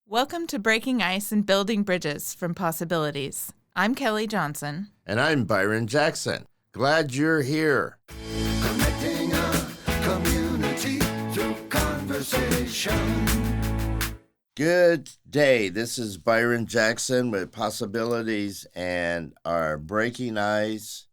Welcome to Breaking Ice and Building Bridges from Possibilities. I'm Kelly Johnson. And I'm Byron Jackson. Glad you're here. Connecting a community through conversation. Good day. This is Byron Jackson with Possibilities and our Breaking Ice,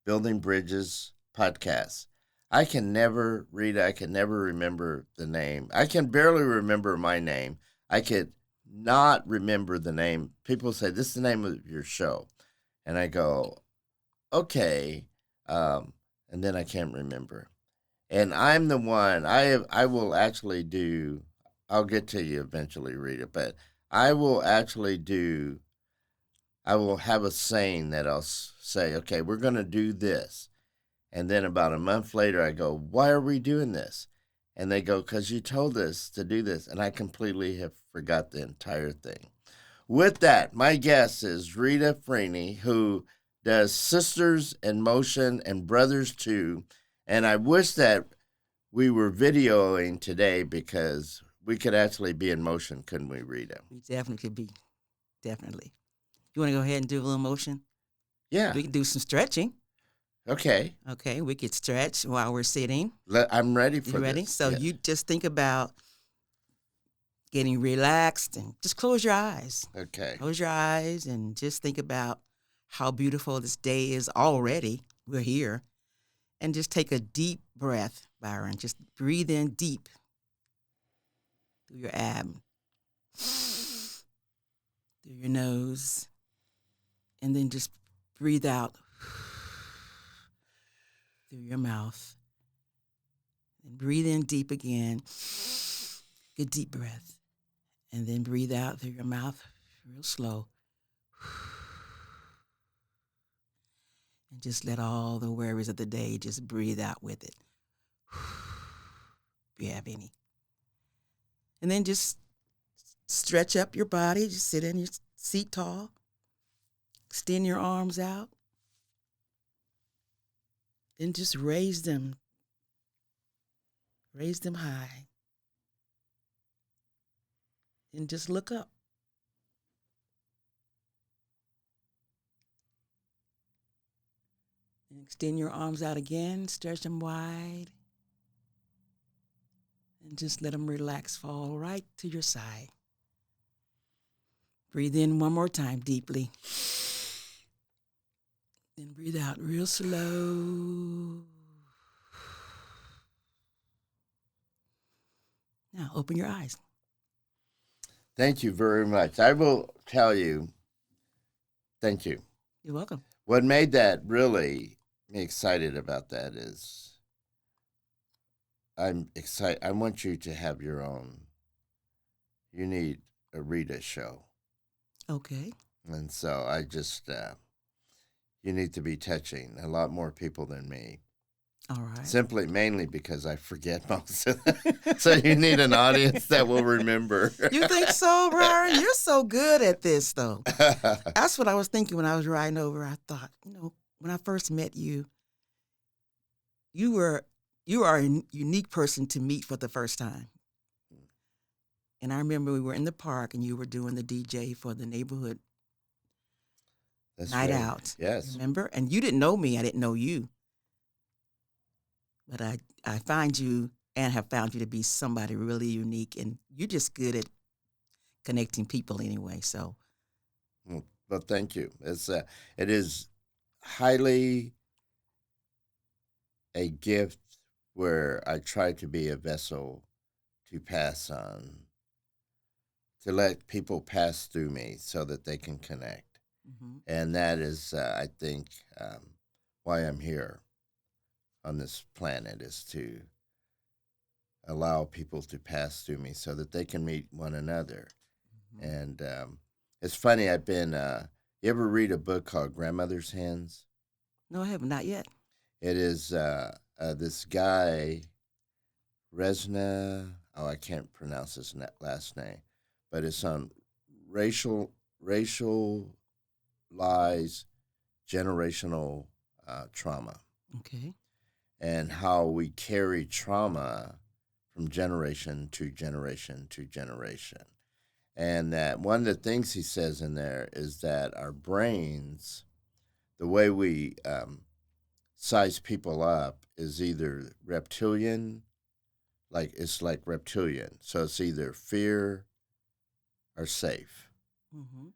Building Bridges podcast. I can never remember the name. I can barely remember my name. I could not remember the name. People say, this is the name of your show. And I go, okay. And then I can't remember. And I'm the one, I will actually do, I'll get to you eventually, Rita, but I will have a saying that I'll say, okay, we're going to do this. And then about a month later, I go, why are we doing this? And they go, because you told us to do this. And I completely have forgot the entire thing. With that, my guest is Rita Freeney, who does Sisters in Motion and Brothers Too. And I wish that we were videoing today because we could actually be in motion, couldn't we, Rita? We definitely could be. Definitely. You want to go ahead and do a little motion? Yeah. We can do some stretching. Okay. Okay, we could stretch while we're sitting. I'm ready for this. You ready? So yes. you just think about getting relaxed and just close your eyes. Okay. Close your eyes and just think about how beautiful this day is already. We're here. And just take a deep breath, Byron. Just breathe in deep through your abdomen, through your nose, and then just breathe out through your mouth. And breathe in deep again. Good deep breath. And then breathe out through your mouth real slow. And just let all the worries of the day just breathe out with it. If you have any. And then just stretch up your body. Just sit in your seat tall. Extend your arms out. Then just raise them. Raise them high. And just look up. And extend your arms out again. Stretch them wide. And just let them relax, fall right to your side. Breathe in one more time deeply. Then breathe out real slow. Now open your eyes. Thank you very much. I will tell you, thank you. You're welcome. What made that really me excited about that is I'm excited. I want you to have your own. You need a Rita show. Okay. And so I just, you need to be touching a lot more people than me. All right. Simply, mainly because I forget most of them. So you need an audience that will remember. You think so, Byron? You're so good at this, though. That's what I was thinking when I was riding over. I thought, when I first met you, you are a unique person to meet for the first time. And I remember we were in the park and you were doing the DJ for the neighborhood That's night right. out. Yes. Remember? And you didn't know me. I didn't know you. But I find you and have found you to be somebody really unique. And you're just good at connecting people anyway. So. Well, thank you. It is highly a gift where I try to be a vessel to pass on, to let people pass through me so that they can connect. Mm-hmm. And that is, I think, why I'm here on this planet, is to allow people to pass through me so that they can meet one another. Mm-hmm. And it's funny, I've been, you ever read a book called Grandmother's Hands? No, I haven't, not yet. It is this guy, Resna, I can't pronounce his last name, but it's on racial lies, generational trauma. Okay. And how we carry trauma from generation to generation to generation. And that one of the things he says in there is that our brains, the way we size people up is either reptilian, it's like reptilian. So it's either fear or safe. Mm-hmm.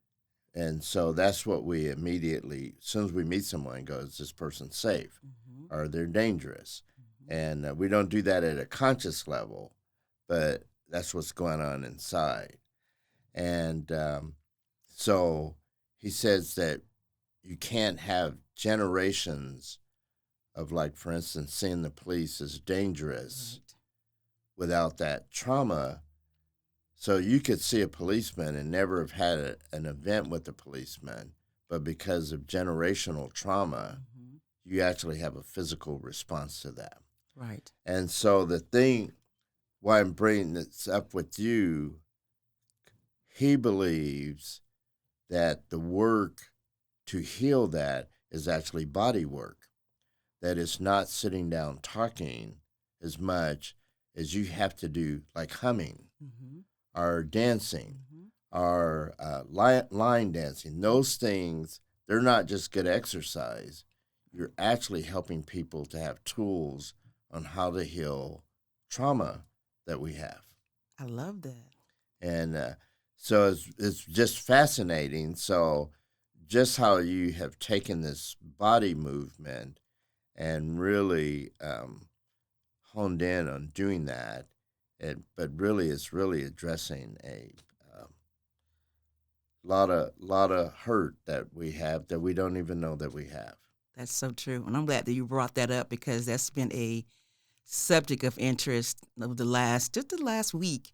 And so that's what we immediately, as soon as we meet someone, go, is this person safe? Mm-hmm. Or they're dangerous? Mm-hmm. And we don't do that at a conscious level, but that's what's going on inside. And so he says that you can't have generations of, like, for instance, seeing the police as dangerous Right. without that trauma. So you could see a policeman and never have had an event with a policeman, but because of generational trauma, Mm-hmm. you actually have a physical response to that. Right. And so the thing, why I'm bringing this up with you, he believes that the work to heal that is actually body work, that it's not sitting down talking as much as you have to do, like humming Mm-hmm. or dancing Mm-hmm. or line dancing. Those things, they're not just good exercise. You're actually helping people to have tools on how to heal trauma that we have. I love that. And so it's just fascinating. So just how you have taken this body movement and really honed in on doing that, but really it's really addressing a lot of hurt that we have that we don't even know that we have. That's so true. And I'm glad that you brought that up because that's been a subject of interest of the last week,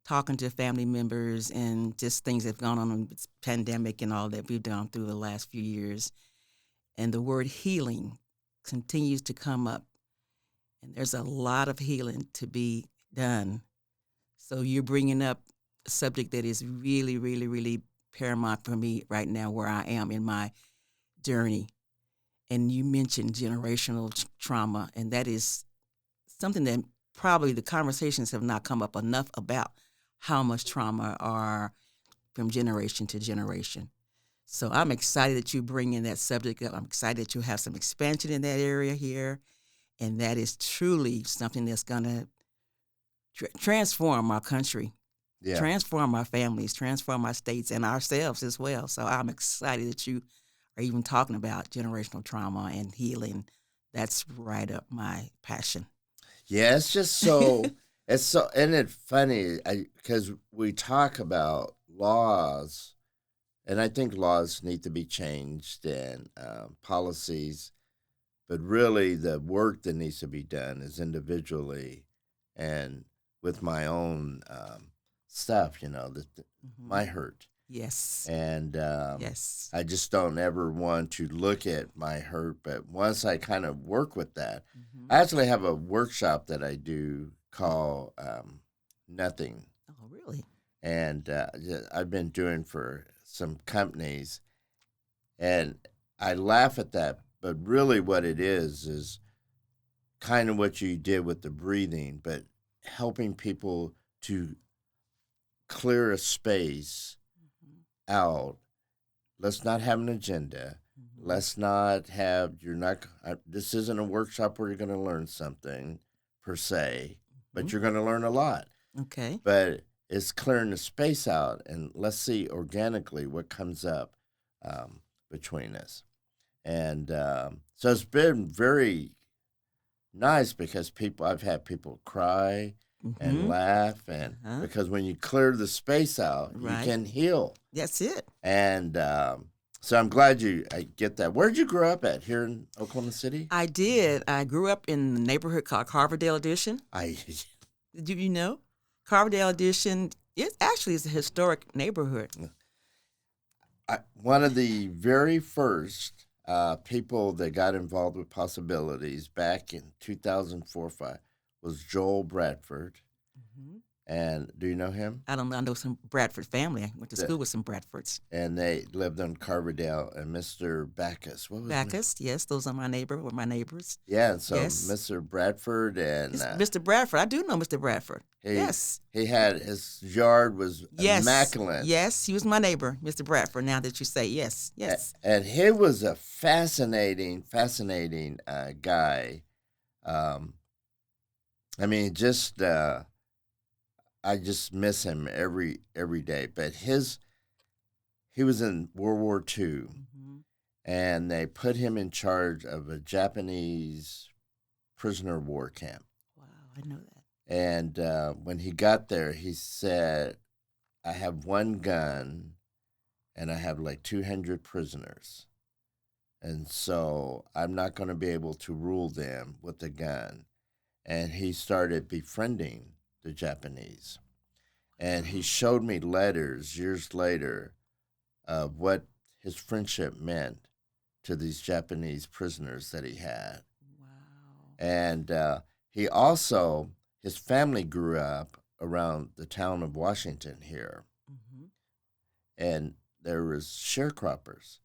talking to family members and just things that have gone on in this pandemic and all that we've done through the last few years. And the word healing continues to come up. And there's a lot of healing to be done. So you're bringing up a subject that is really, really, really paramount for me right now where I am in my journey. And you mentioned generational trauma, and that is something that probably the conversations have not come up enough about how much trauma are from generation to generation. So I'm excited that you bring in that subject up. I'm excited that you have some expansion in that area here. And that is truly something that's going to transform our country, Yeah. transform our families, transform our states and ourselves as well. So I'm excited that you are even talking about generational trauma and healing. That's right up my passion. Yeah, it's just so isn't it funny? Because we talk about laws, and I think laws need to be changed and policies, but really the work that needs to be done is individually and with my own stuff, Mhm. my hurt. Yes. And Yes. I just don't ever want to look at my hurt. But once I kind of work with that, Mhm. I actually have a workshop that I do called Nothing. Oh, really? And I've been doing for some companies. And I laugh at that. But really, what it is kind of what you did with the breathing, but helping people to clear a space Mhm. out. Let's not have an agenda. Mhm. Let's not have, this isn't a workshop where you're going to learn something per se, but Mhm. you're going to learn a lot. Okay. But it's clearing the space out, and let's see organically what comes up between us. And so it's been very nice because I've had people cry and Mhm. laugh, and Uh-huh. because when you clear the space out, you Right. can heal. That's it. And so I'm glad I get that. Where did you grow up at? Here in Oklahoma City? I did. I grew up in the neighborhood called Carverdale Addition. I Did you know? Carverdale Addition, it actually is a historic neighborhood. one of the very first people that got involved with Possibilities back in 2004-5 was Joel Bradford. Mm-hmm. And do you know him? I don't know. I know some Bradford family. I went to The- school with some Bradfords. And they lived on Carverdale. And Mr. Backus, what was his name? Backus, yes, those are my neighbors. Yeah, and so Yes. Mr. Bradford and Mr. Bradford, I do know Mr. Bradford. Yes. he had his yard was Yes. immaculate. Yes, he was my neighbor, Mr. Bradford, now that you say yes. And he was a fascinating guy. I mean, just I just miss him every day. But he was in World War II, Mhm. and they put him in charge of a Japanese prisoner of war camp. Wow, I know that. And when he got there, he said, "I have one gun, and I have like 200 prisoners. And so I'm not going to be able to rule them with a gun." And he started befriending the Japanese. And he showed me letters years later of what his friendship meant to these Japanese prisoners that he had. Wow. And he also, his family grew up around the town of Washington here. Mm-hmm. And there was sharecroppers,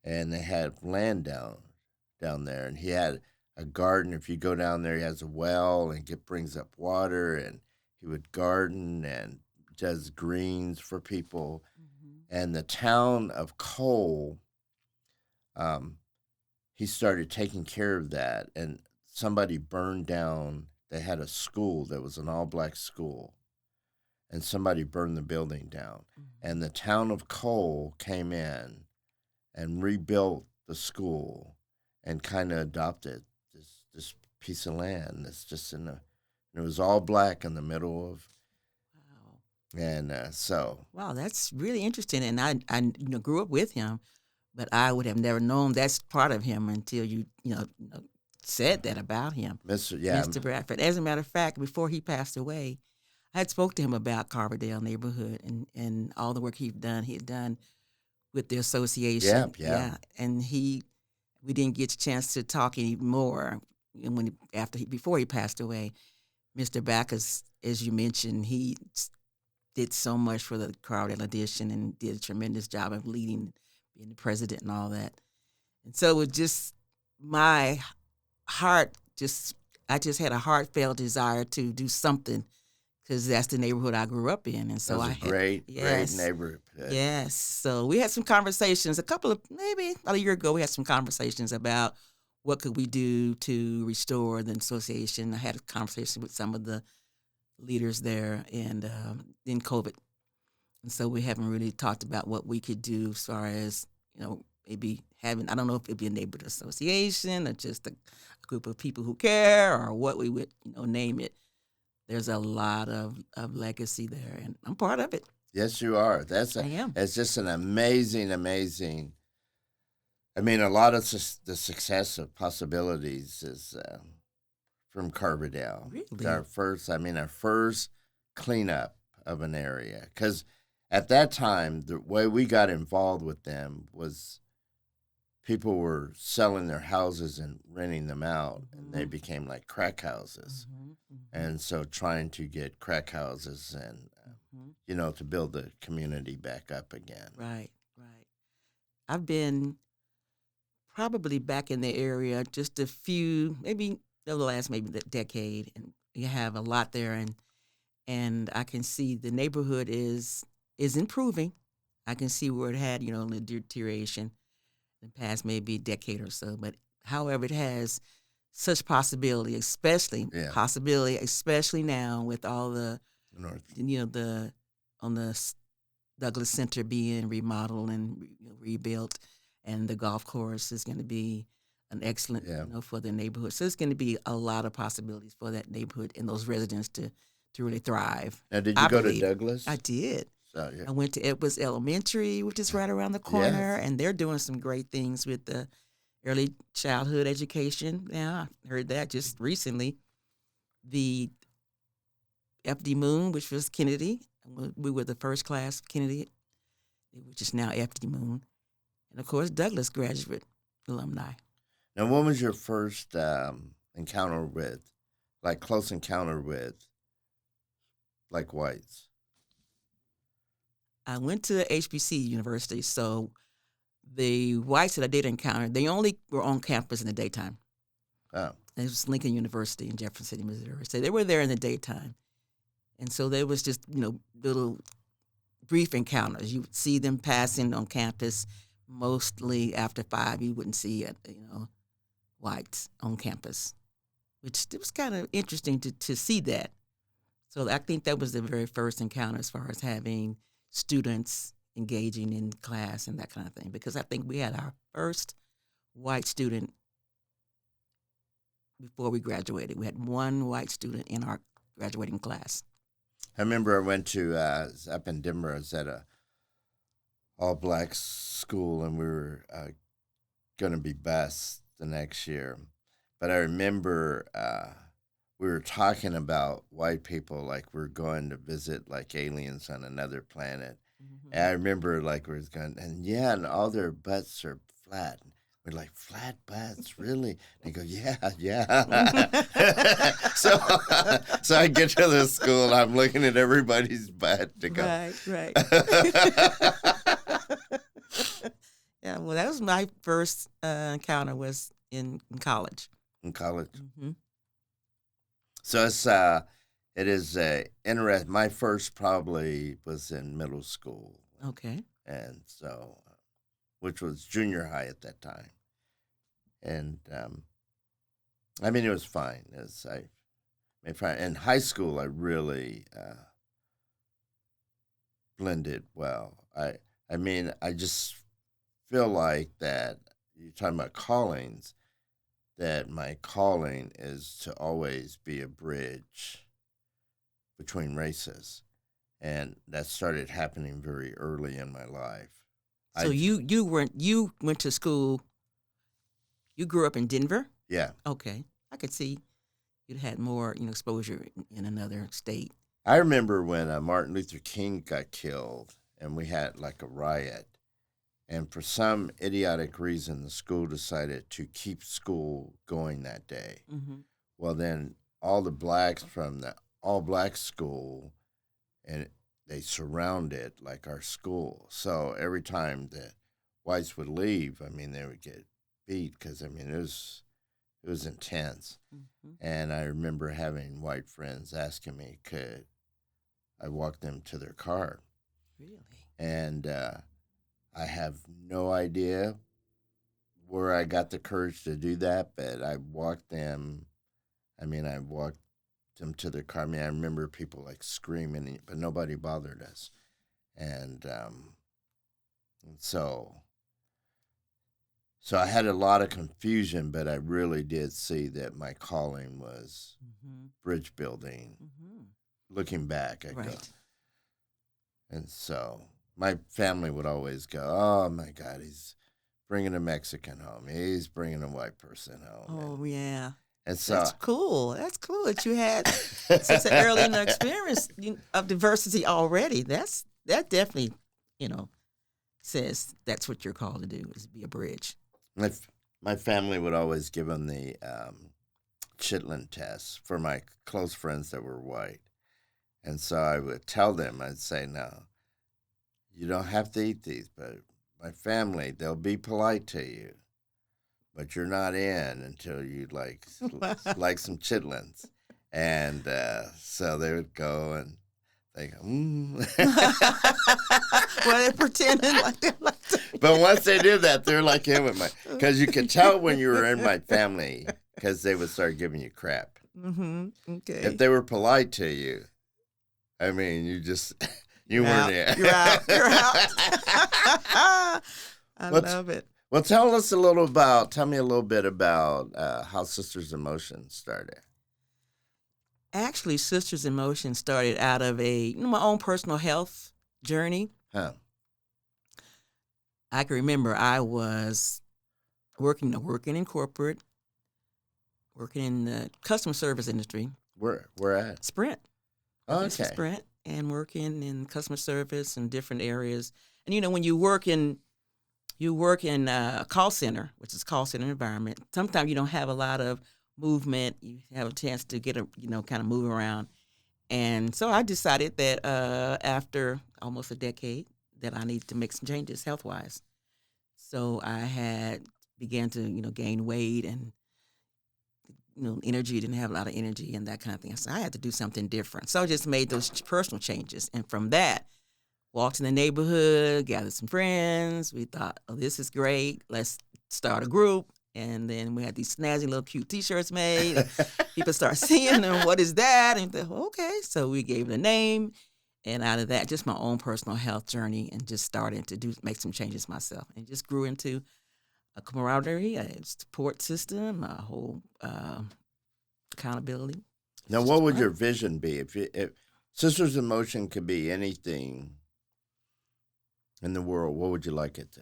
and they had land down there. And he had a garden. If you go down there, he has a well and brings up water, and he would garden and does greens for people. Mm-hmm. And the town of Cole, he started taking care of that, and somebody burned down. They had a school that was an all-black school, and somebody burned the building down. Mm-hmm. And the town of Cole came in and rebuilt the school and kind of adopted this piece of land that's just it was all black in the middle of, Wow. and so. Wow, that's really interesting. And I grew up with him, but I would have never known that's part of him until you said that about him, Mr. Bradford. As a matter of fact, before he passed away, I had spoke to him about Carbondale neighborhood and all the work he had done with the association. Yeah. And we didn't get a chance to talk anymore before he passed away. Mr. Backus, as you mentioned, he did so much for the Carbondale edition and did a tremendous job of leading, being the president and all that. And so it was just my heart, I just had a heartfelt desire to do something because that's the neighborhood I grew up in. And so great neighborhood. Yes. So we had some conversations, about a year ago, we had some conversations about what could we do to restore the association. I had a conversation with some of the leaders there and in COVID. And so we haven't really talked about what we could do as far as, maybe having, I don't know if it'd be a neighborhood association or just a group of people who care or what we would, name it. There's a lot of legacy there, and I'm part of it. Yes, you are. I am. It's just an amazing. I mean, a lot of the success of possibilities is from Carbondale. Really? Our first cleanup of an area. Because at that time, the way we got involved with them was people were selling their houses and renting them out, and they became like crack houses. Mm-hmm. And so trying to get crack houses and, to build the community back up again. Right. I've been probably back in the area just a few, maybe the last decade, and you have a lot there, and I can see the neighborhood is improving. I can see where it had, the deterioration in the past maybe decade or so, but however, it has such possibility, especially now with all the, on the Douglas Center being remodeled and rebuilt, and the golf course is going to be an excellent, for the neighborhood. So it's going to be a lot of possibilities for that neighborhood and those residents to really thrive. Now, did you go to Douglas? I did. So, yeah. I went to Edwards Elementary, which is right around the corner, and they're doing some great things with the early childhood education. Now, I heard that just recently. The FD Moon, which was Kennedy, we were the first class Kennedy, which is now FD Moon. And, of course, Douglas graduate alumni. Now, when was your first close encounter with like whites? I went to HBC University, so the whites that I did encounter, they only were on campus in the daytime. Oh, It was Lincoln University in Jefferson City, Missouri. So they were there in the daytime. And so there was just, little brief encounters. You would see them passing on campus. Mostly after 5, you wouldn't see, whites on campus, which it was kind of interesting to see that. So I think that was the very first encounter as far as having students engaging in class and that kind of thing, because I think we had our first white student before we graduated. We had one white student in our graduating class. I remember I went to up in Denver. I was at a all-black school, and we were going to be bused the next year. But I remember we were talking about white people like we're going to visit like aliens on another planet. Mm-hmm. And I remember like we was going, and all their butts are flat. We're like, flat butts, really? And they go, yeah. So I get to the school, and I'm looking at everybody's butt to go. Right. Yeah, well, that was my first encounter was in college. In college? Mm-hmm. So it is interesting. My first probably was in middle school. Okay. And so, which was junior high at that time. And, it was fine. In high school, I really blended well. I just feel like that you're talking about callings, that my calling is to always be a bridge between races. And that started happening very early in my life. So you went to school, you grew up in Denver? Yeah. Okay. I could see you'd had more, exposure in another state. I remember when Martin Luther King got killed and we had like a riot. And for some idiotic reason, the school decided to keep school going that day. Mm-hmm. Well, then all the blacks from the all-black school, and they surrounded like our school. So every time the whites would leave, they would get beat because it was intense. Mm-hmm. And I remember having white friends asking me, could I walk them to their car? Really? And I have no idea where I got the courage to do that, but I walked them. I walked them to their car. I remember people like screaming, but nobody bothered us. And so I had a lot of confusion, but I really did see that my calling was bridge building. Mm-hmm. Looking back, I go. And so my family would always go, oh, my God, he's bringing a Mexican home. He's bringing a white person home. Oh, yeah. And so That's cool. That's cool that you had such an early experience of diversity already. That definitely, says that's what you're called to do, is be a bridge. My family would always give them the Chitlin test for my close friends that were white. And so I would tell them, I'd say, no, you don't have to eat these, but my family, they'll be polite to you, but you're not in until you like some chitlins. And so they would go and they go, Well, they're pretending like they're like that. But once they did that, they're like in with because you could tell when you were in my family because they would start giving you crap. Mm-hmm. Okay. If they were polite to you, you weren't in. You're out. I love it. Well, tell me a little bit about how Sisters in Motion started. Actually, Sisters in Motion started out of my own personal health journey. Huh. I can remember I was working in corporate, working in the customer service industry. Where at? Sprint. Oh, okay. Sprint, and working in customer service in different areas. And when you work in a call center, which is a call center environment, sometimes you don't have a lot of movement. You have a chance to get kind of move around. And so I decided that after almost a decade that I needed to make some changes health-wise. So I had began to, gain weight and, energy, didn't have a lot of energy and that kind of thing. So I had to do something different. So I just made those personal changes. And from that, walked in the neighborhood, gathered some friends. We thought, oh, this is great. Let's start a group. And then we had these snazzy little cute T-shirts made. People start seeing them. What is that? And they thought, okay. So we gave it a name. And out of that, just my own personal health journey and just started to make some changes myself. And just grew into a camaraderie, a support system, a whole accountability. Now, what would your vision be? If Sisters in Motion could be anything in the world, what would you like it to?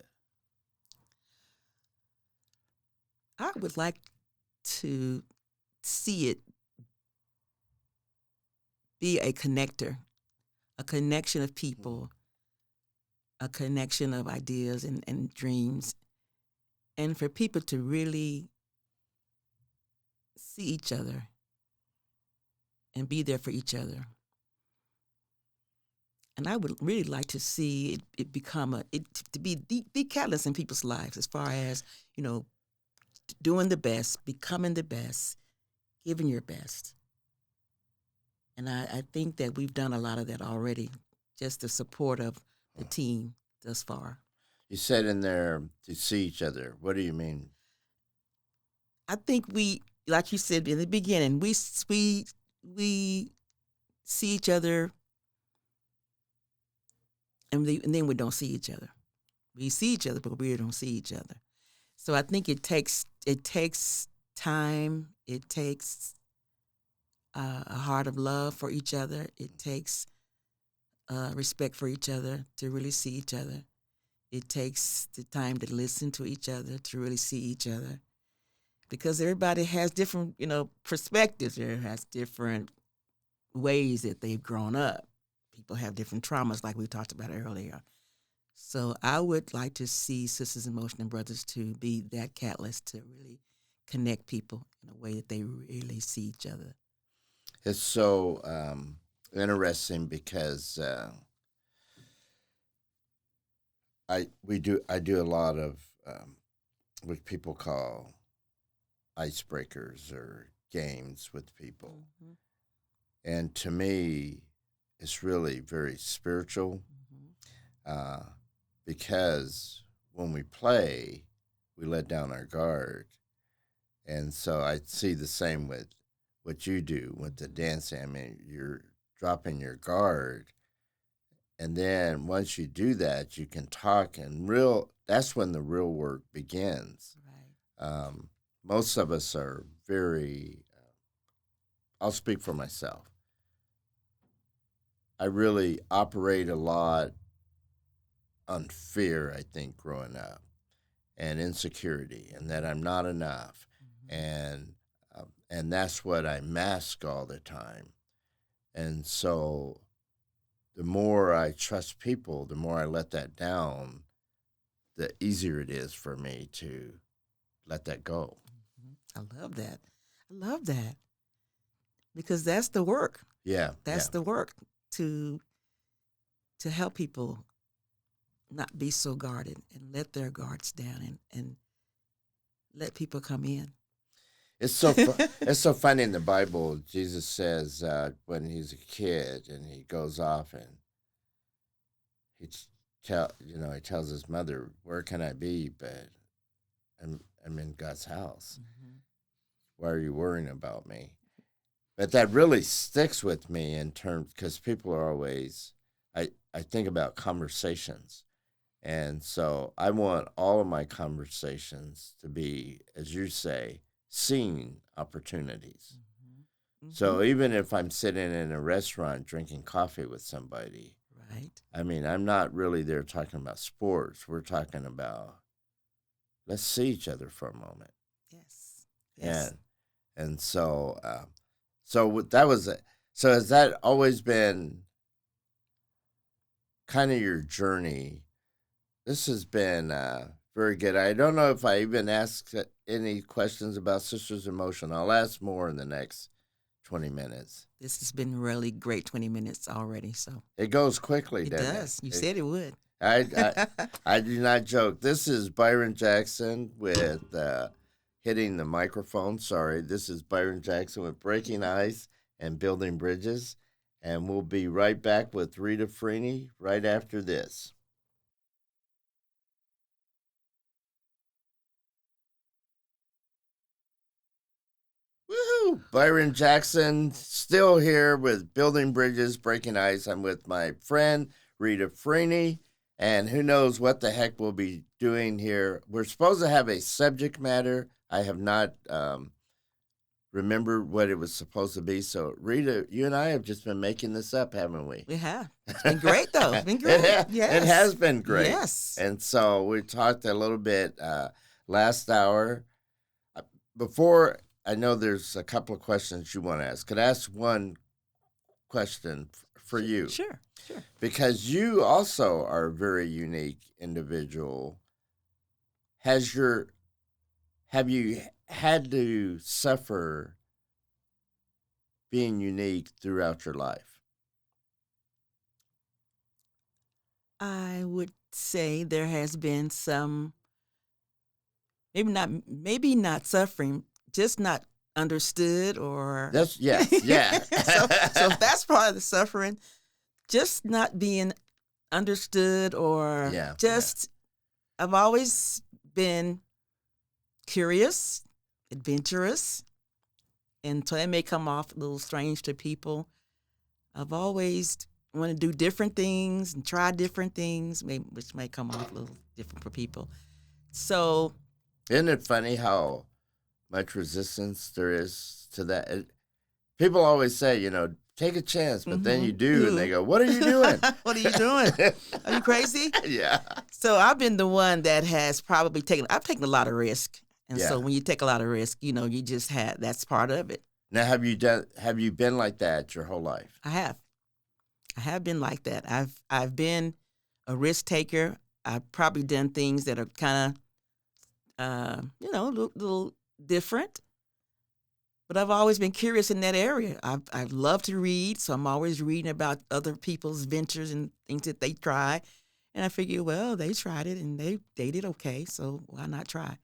I would like to see it be a connector, a connection of people, a connection of ideas and dreams, and for people to really see each other and be there for each other. And I would really like to see it become to be the catalyst in people's lives as far as, doing the best, becoming the best, giving your best. And I think that we've done a lot of that already, just the support of the team thus far. You said in there to see each other. What do you mean? I think we, like you said in the beginning, we see each other, and then we don't see each other. We see each other, but we don't see each other. So I think it takes time. It takes a heart of love for each other. It takes respect for each other to really see each other. It takes the time to listen to each other to really see each other, because everybody has different, perspectives. There has different ways that they've grown up. People have different traumas, like we talked about earlier. So I would like to see Sisters in Motion and Brothers to be that catalyst to really connect people in a way that they really see each other. It's so interesting because I do a lot of what people call icebreakers or games with people, and to me, it's really very spiritual. Because when we play, we let down our guard. And so I see the same with what you do with the dancing. I mean, you're dropping your guard. And then once you do that, you can talk, and that's when the real work begins. Right. Most of us are very, I'll speak for myself. I really operate a lot on fear, I think, growing up, and insecurity, and that I'm not enough, and that's what I mask all the time. And so, the more I trust people, the more I let that down, the easier it is for me to let that go. I love that. I love that, because that's the work. Yeah, That's the work to help people not be so guarded and let their guards down and let people come in. It's so it's so funny in the Bible. Jesus says when he's a kid and he goes off and he tells his mother, "Where can I be? But I'm in God's house. Why are you worrying about me?" But that really sticks with me in terms, because people are always, I think about conversations. And so I want all of my conversations to be, as you say, seeing opportunities. So even if I'm sitting in a restaurant drinking coffee with somebody, Right. I mean, I'm not really there talking about sports. We're talking about, let's see each other for a moment. Yes. And so, that was it. So has that always been kind of your journey? This has been very good. I don't know if I even asked any questions about Sisters in Motion. I'll ask more in the next 20 minutes. This has been really great 20 minutes already. So It goes quickly, it doesn't does. it? You said it would. I do not joke. This is Byron Jackson with hitting the microphone. Sorry. This is Byron Jackson with Breaking Ice and Building Bridges. And we'll be right back with Rita Freeney right after this. Woohoo! Byron Jackson still here with Building Bridges, Breaking Ice. I'm with my friend Rita Freeney, and who knows what the heck we'll be doing here. We're supposed to have a subject matter. I have not remembered what it was supposed to be. So, Rita, you and I have just been making this up, haven't we? We have. It's been great, though. It's been great. It has been great. Yes. And so we talked a little bit last hour. Before, I know there's a couple of questions you want to ask. Could I ask one question for you? Sure. Because you also are a very unique individual. Have you had to suffer being unique throughout your life? I would say there has been some, maybe not suffering, just not understood or. That's yeah. So that's part of the suffering, just not being understood or I've always been curious, adventurous, and so that may come off a little strange to people. I've always want to do different things and try different things, which may come off a little different for people. So, isn't it funny how much resistance there is to that? People always say, take a chance, but then you do, and they go, "What are you doing? What are you doing? Are you crazy?" Yeah. So I've been the one that has probably I've taken a lot of risk. And so when you take a lot of risk, you just that's part of it. Now, have you been like that your whole life? I have been like that. I've been a risk taker. I've probably done things that are kind of, a little different. But I've always been curious in that area. I've loved to read, so I'm always reading about other people's ventures and things that they try. And I figure, well, they tried it and they did okay, so why not try?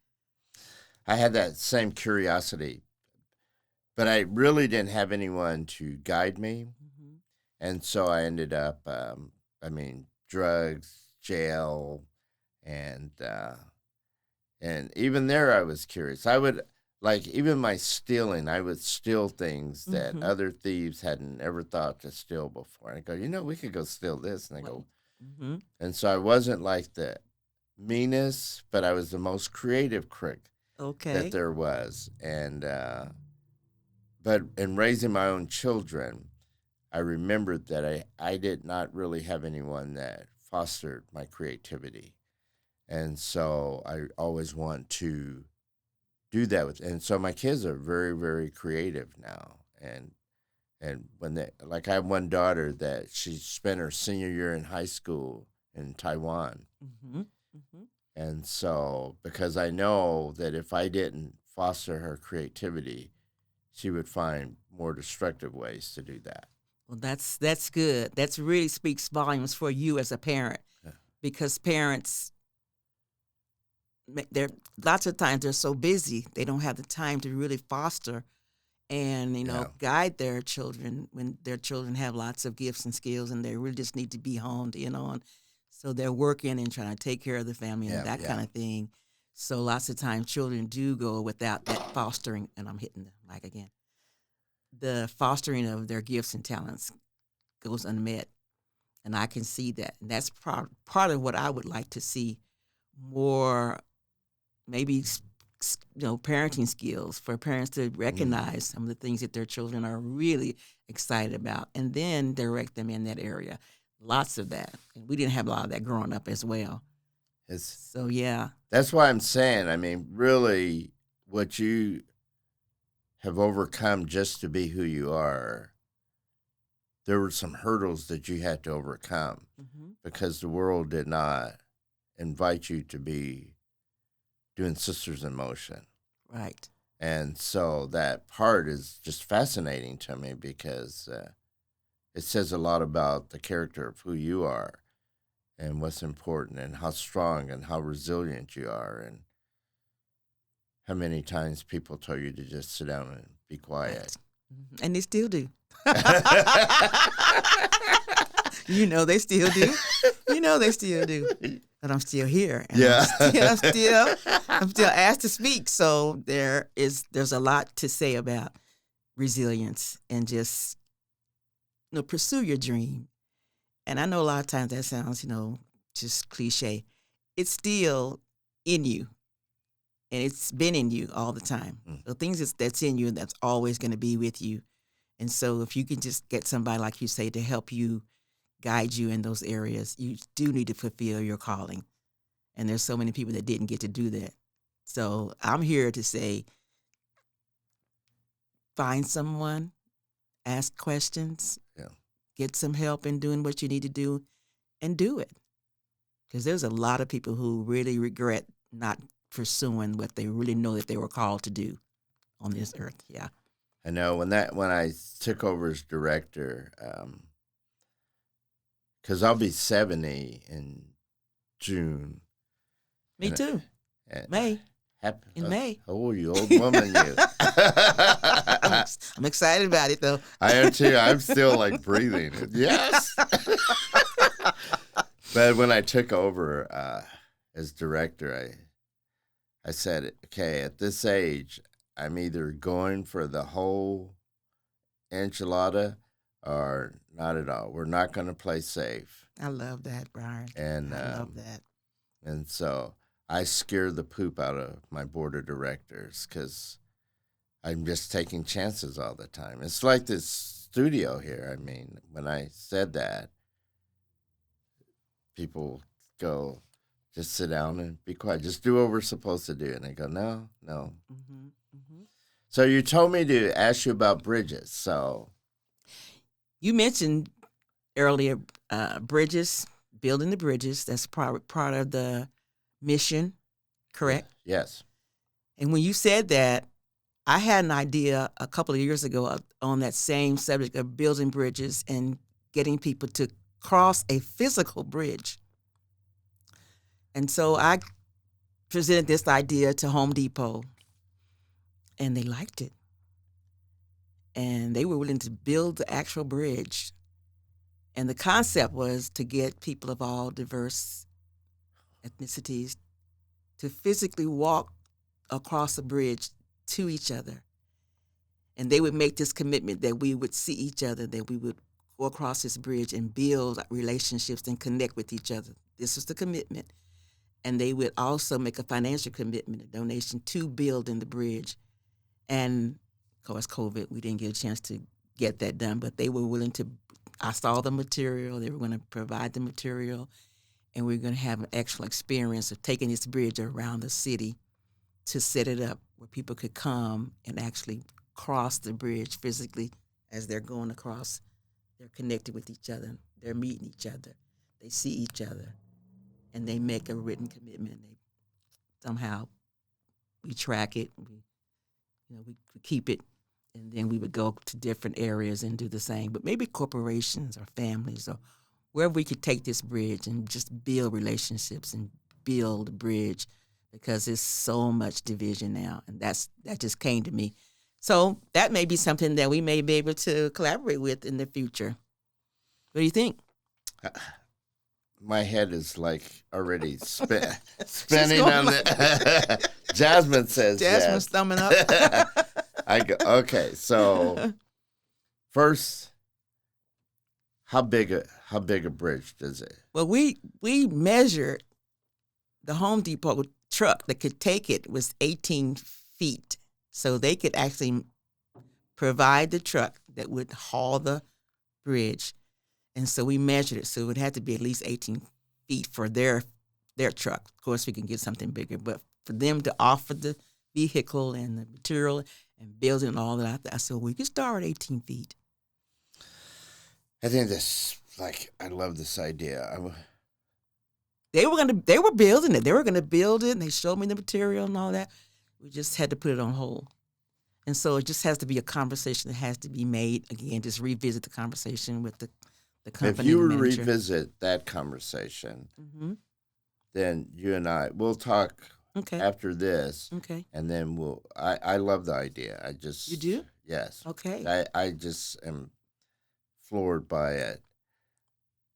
I had that same curiosity, but I really didn't have anyone to guide me. Mm-hmm. And so I ended up, drugs, jail, and even there I was curious. I would, even my stealing, I would steal things that other thieves hadn't ever thought to steal before. And I go, we could go steal this. And I go, and so I wasn't like the meanest, but I was the most creative crook. That there was. And but in raising my own children, I remembered that I did not really have anyone that fostered my creativity. And so I always want to do that with, and so my kids are very, very creative now. And when I have one daughter that she spent her senior year in high school in Taiwan. And so, because I know that if I didn't foster her creativity, she would find more destructive ways to do that. Well, that's good. That really speaks volumes for you as a parent, because parents, lots of times they're so busy they don't have the time to really foster and guide their children when their children have lots of gifts and skills and they really just need to be honed in on. So they're working and trying to take care of the family and that kind of thing. So lots of times children do go without that fostering, and I'm hitting the mic again. The fostering of their gifts and talents goes unmet, and I can see that. And that's part of what I would like to see more, maybe, parenting skills for parents to recognize some of the things that their children are really excited about and then direct them in that area. Lots of that. And we didn't have a lot of that growing up as well. So, yeah. That's why I'm saying, really, what you have overcome just to be who you are, there were some hurdles that you had to overcome because the world did not invite you to be doing Sisters in Motion. Right. And so that part is just fascinating to me because it says a lot about the character of who you are and what's important and how strong and how resilient you are and how many times people tell you to just sit down and be quiet. And they still do. You know they still do. You know they still do. But I'm still here. And Yeah. I'm still asked to speak. So there's a lot to say about resilience and just pursue your dream. And I know a lot of times that sounds, just cliche. It's still in you. And it's been in you all the time. The things that's in you, that's always going to be with you. And so if you can just get somebody, like you say, to help you, guide you in those areas, you do need to fulfill your calling. And there's so many people that didn't get to do that. So I'm here to say, find someone, ask questions, get some help in doing what you need to do, and do it. Because there's a lot of people who really regret not pursuing what they really know that they were called to do on this earth. Yeah. I know when I took over as director, because I'll be 70 in June. Me too. May. In May. Oh, you old woman, you. I'm excited about it, though. I am too. I'm still like breathing. Yes. But when I took over as director, I said, okay, at this age, I'm either going for the whole enchilada or not at all. We're not going to play safe. I love that, Byron. And I love that. And so I scare the poop out of my board of directors because I'm just taking chances all the time. It's like this studio here. I mean, when I said that, people go, just sit down and be quiet. Just do what we're supposed to do. And I go, no. Mm-hmm, mm-hmm. So you told me to ask you about bridges. So you mentioned earlier bridges, building the bridges. That's part of the mission, correct? Yes. And when you said that, I had an idea a couple of years ago on that same subject of building bridges and getting people to cross a physical bridge. And so I presented this idea to Home Depot, and they liked it. And they were willing to build the actual bridge. And the concept was to get people of all diverse ethnicities to physically walk across the bridge to each other. And they would make this commitment that we would see each other, that we would go across this bridge and build relationships and connect with each other. This was the commitment. And they would also make a financial commitment, a donation to building the bridge. And of course, COVID, we didn't get a chance to get that done, but they were willing to. I saw the material. They were going to provide the material, and we are going to have an actual experience of taking this bridge around the city to set it up where people could come and actually cross the bridge physically as they're going across. They're connected with each other. They're meeting each other. They see each other, and they make a written commitment. Somehow we track it. We keep it. And then we would go to different areas and do the same. But maybe corporations or families or wherever we could take this bridge and just build relationships and build a bridge, because there's so much division now. And that just came to me. So that may be something that we may be able to collaborate with in the future. What do you think? My head is like already spinning on the. Jasmine says Jasmine's yes. thumbing up. I go, okay, so first, how big a bridge does it? Well, we measured the Home Depot truck that could take it was 18 feet. So they could actually provide the truck that would haul the bridge. And so we measured it. So it would have to be at least 18 feet for their truck. Of course, we can get something bigger, but for them to offer the vehicle and the material and building and all that, I said, we could start at 18 feet. I think I love this idea. They were building it. They were gonna build it, and they showed me the material and all that. We just had to put it on hold. And so it just has to be a conversation that has to be made. Again, just revisit the conversation with the company If you manager. revisit that conversation, Mm-hmm. then you and we'll talk Okay. after this, Okay. and then I love the idea. I just You do? Yes. Okay. I just am floored by it,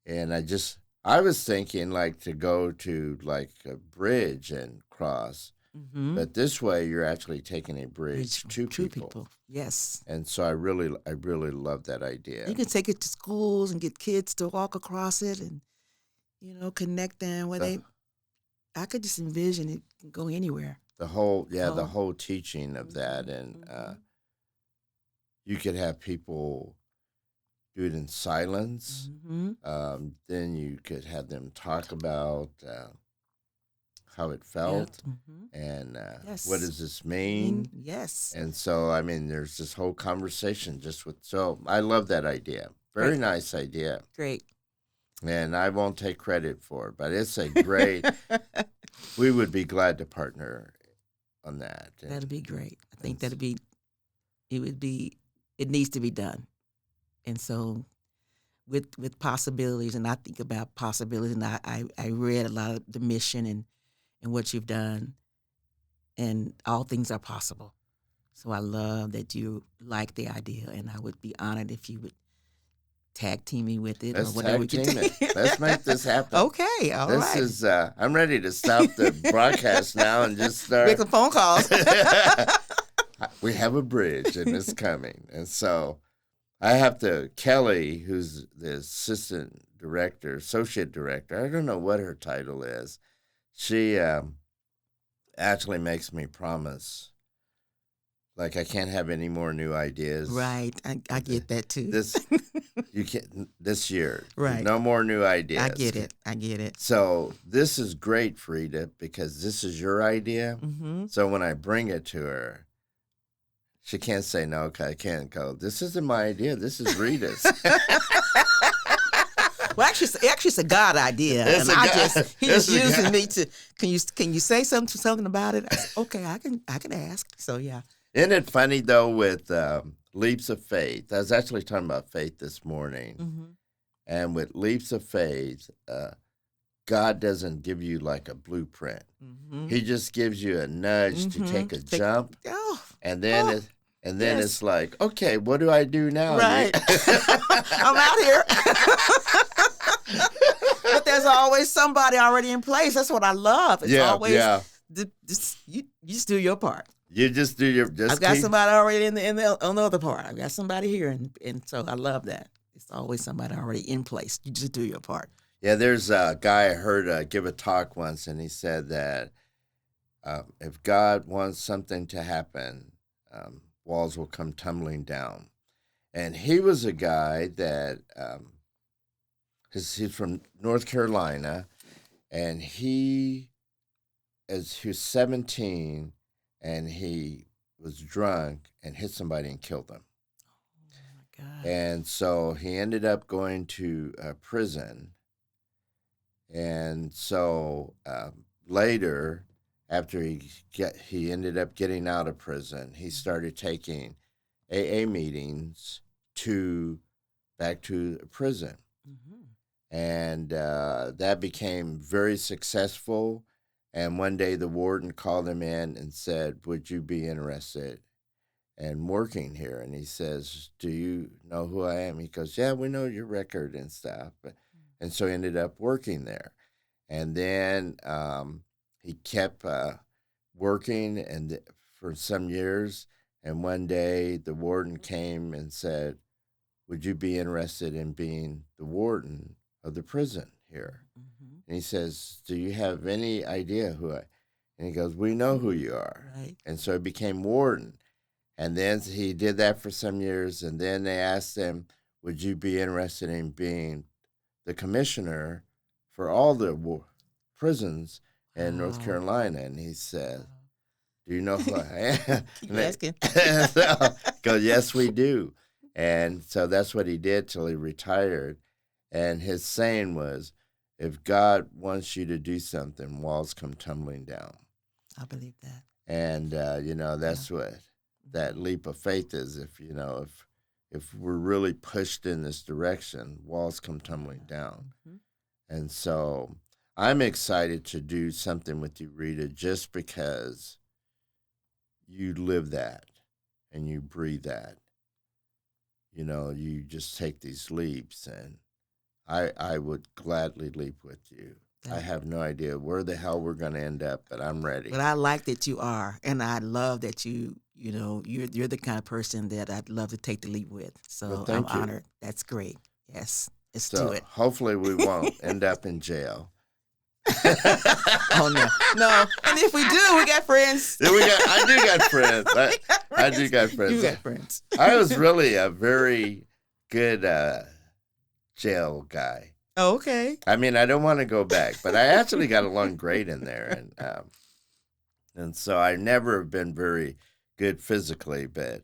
and I was thinking like to go to like a bridge and cross, Mm-hmm. but this way you're actually taking a bridge to Two people. Yes. And so I really love that idea. You can take it to schools and get kids to walk across it and, connect them where I could just envision it can go anywhere. The whole teaching of that, and you could have people do it in silence. Mm-hmm. Then you could have them talk about how it felt, and Yes. what does this mean? Yes. And so, I mean, there's this whole conversation so I love that idea. Very Great. nice idea. Great. And I won't take credit for it, but it's a great, we would be glad to partner on that. And That'd be great. I think it needs to be done. And so with possibilities, and I think about possibilities, and I read a lot of the mission and what you've done, and all things are possible. So I love that you like the idea, and I would be honored if you would tag team me with it Let's or whatever we tag can team it. Let's make this happen. Okay, all right. This is, I'm ready to stop the broadcast now and just start. Make some phone calls. We have a bridge and it's coming. And so I have Kelly, who's the associate director, I don't know what her title is. She actually makes me promise, like I can't have any more new ideas. Right, I get that too. This year. Right. No more new ideas. I get it. So this is great, Rita, because this is your idea. Mm-hmm. So when I bring it to her, she can't say no. Okay, I can't go. This isn't my idea. This is Rita's. Well, actually, it's a God idea, It's and he just using God. me to. Can you say something about it? I said, okay, I can ask. So yeah. Isn't it funny though with leaps of faith? I was actually talking about faith this morning, Mm-hmm. and with leaps of faith, God doesn't give you like a blueprint. Mm-hmm. He just gives you a nudge to take a jump, Oh, and then yes. it's like, okay, what do I do now? right. I'm out here. But there's always somebody already in place. That's what I love. It's always you just do your part. You just do your. I've got somebody already on the other part. I've got somebody here, and so I love that. It's always somebody already in place. You just do your part. Yeah, there's a guy I heard give a talk once, and he said that if God wants something to happen, walls will come tumbling down. And he was a guy that he's from North Carolina, and he was 17, and he was drunk and hit somebody and killed them. Oh my God. And so he ended up going to prison. And so later, after he ended up getting out of prison, he started taking AA meetings back to prison. Mm-hmm. And that became very successful. And one day the warden called him in and said, would you be interested in working here? And he says, do you know who I am? He goes, yeah, we know your record and stuff. And so he ended up working there. And then he kept working for some years. And one day the warden came and said, would you be interested in being the warden of the prison here? Mm-hmm. And he says, do you have any idea who I? And he goes, we know who you are. Right. And so he became warden. And then he did that for some years. And then they asked him, would you be interested in being the commissioner for all the prisons in North Carolina? And he said, do you know who I am? Keep asking. So, goes, yes, we do. And so that's what he did till he retired. And his saying was, if God wants you to do something, walls come tumbling down. I believe that. And, that's what that leap of faith is. If we're really pushed in this direction, walls come tumbling down. And so I'm excited to do something with you, Rita, just because you live that and you breathe that. You just take these leaps, and I would gladly leap with you. I have no idea where the hell we're going to end up, but I'm ready. But I like that you are, and I love that you're the kind of person that I'd love to take the leap with. So Well, I'm thank you. honored. That's great. Yes, let's do So it. hopefully we won't end up in jail. Oh no. And if we do, we got friends. Yeah, I do got friends. I do got friends. You got friends. I was really a very good jail guy. Oh, okay. I mean, I don't want to go back, but I actually got along great in there, and so I never have been very good physically, but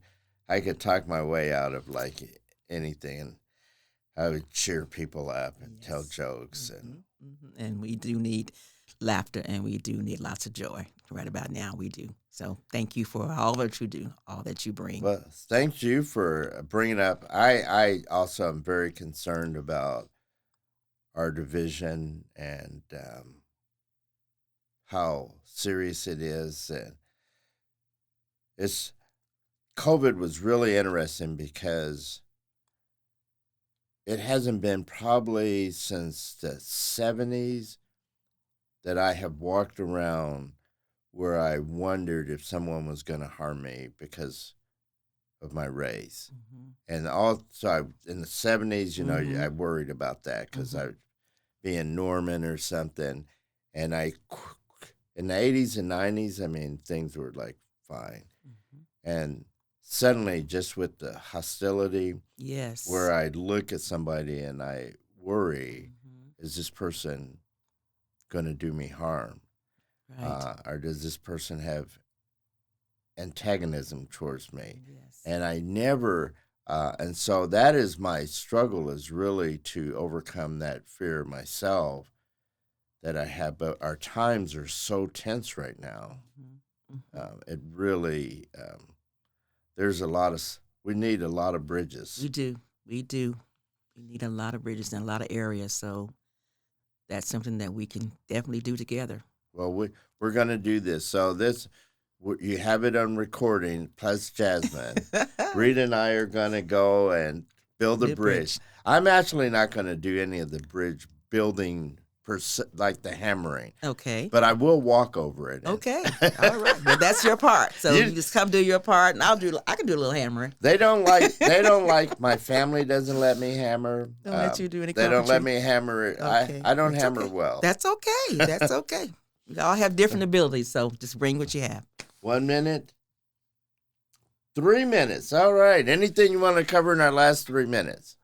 I could talk my way out of like anything, and I would cheer people up and tell jokes, And we do need laughter, and we do need lots of joy. Right about now, we do. So thank you for all that you do, all that you bring. Well, thank you for bringing up. I also am very concerned about our division and how serious it is. And COVID was really interesting because it hasn't been probably since the 70s that I have walked around where I wondered if someone was going to harm me because of my race. And also in the 70s, I worried about that because I would be in Norman or something. And in the 80s and 90s, I mean, things were like fine. And suddenly, just with the hostility, Yes. where I look at somebody and I worry, is this person going to do me harm? Right. Or does this person have antagonism towards me? Yes. And I never, and so that is my struggle, is really to overcome that fear myself that I have. But our times are so tense right now. It really, we need a lot of bridges. We do. We need a lot of bridges in a lot of areas. So that's something that we can definitely do together. Well, we're going to do this. So you have it on recording, plus Jasmine. Rita and I are going to go and build a bridge. I'm actually not going to do any of the bridge building, like the hammering. Okay. But I will walk over it. Okay. All right. Well, that's your part. So you just come do your part, and I can do a little hammering. They don't like, my family doesn't let me hammer. Don't let you do any They don't carpentry? let me hammer it. Okay. I don't That's hammer okay. well. That's okay. That's okay. We all have different abilities, so just bring what you have. 1 minute. 3 minutes. All right. Anything you want to cover in our last 3 minutes?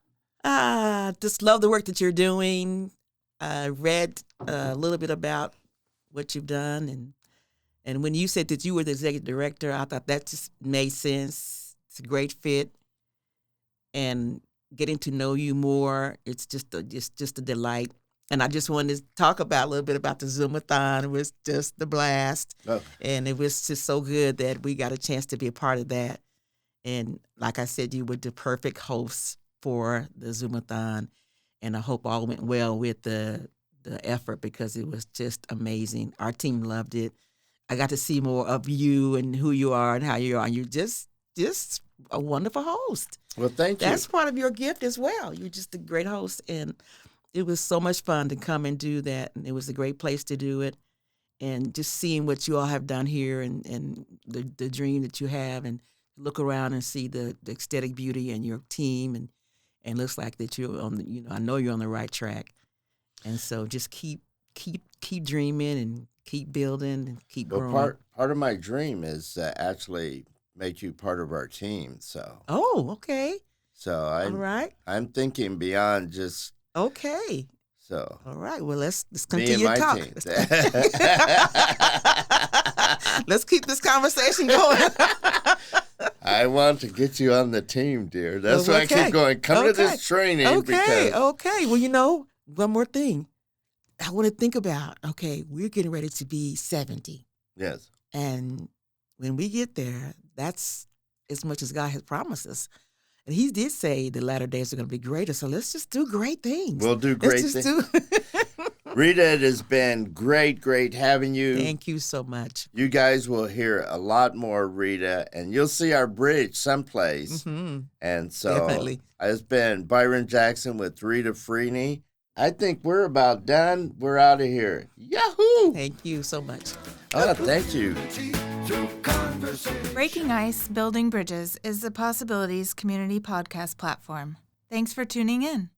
Just love the work that you're doing. I read a little bit about what you've done, and when you said that you were the executive director, I thought that just made sense. It's a great fit, and getting to know you more, it's just a delight. And I just wanted to talk about a little bit about the Zoomathon. It was just the blast, and it was just so good that we got a chance to be a part of that. And like I said, you were the perfect host for the Zoomathon. And I hope all went well with the effort, because it was just amazing. Our team loved it. I got to see more of you and who you are and how you are. You're just a wonderful host. Well, thank you. That's part of your gift as well. You're just a great host. And it was so much fun to come and do that. And it was a great place to do it. And just seeing what you all have done here and the dream that you have, and look around and see the aesthetic beauty and your team, and looks like that you're on I know you're on the right track. And so just keep dreaming and keep building and keep growing. Part of my dream is actually make you part of our team. So. Oh, okay. So all right. I'm thinking beyond just. Okay. So. All right. Well, let's continue to talk. Let's keep this conversation going. I want to get you on the team, dear. That's why I keep going. Come to this training. Okay. Well, one more thing. I want to think about, we're getting ready to be 70. Yes. And when we get there, that's as much as God has promised us. And he did say the latter days are going to be greater. So let's just do great things. We'll do great Let's just things. Rita, it has been great having you. Thank you so much. You guys will hear a lot more Rita, and you'll see our bridge someplace. Mm-hmm. And so Definitely. it's been Byron Jackson with Rita Freeney. I think we're about done. We're out of here. Yahoo! Thank you so much. Oh, thank you. Through conversation. Breaking Ice, Building Bridges is the Possibilities community podcast platform. Thanks for tuning in.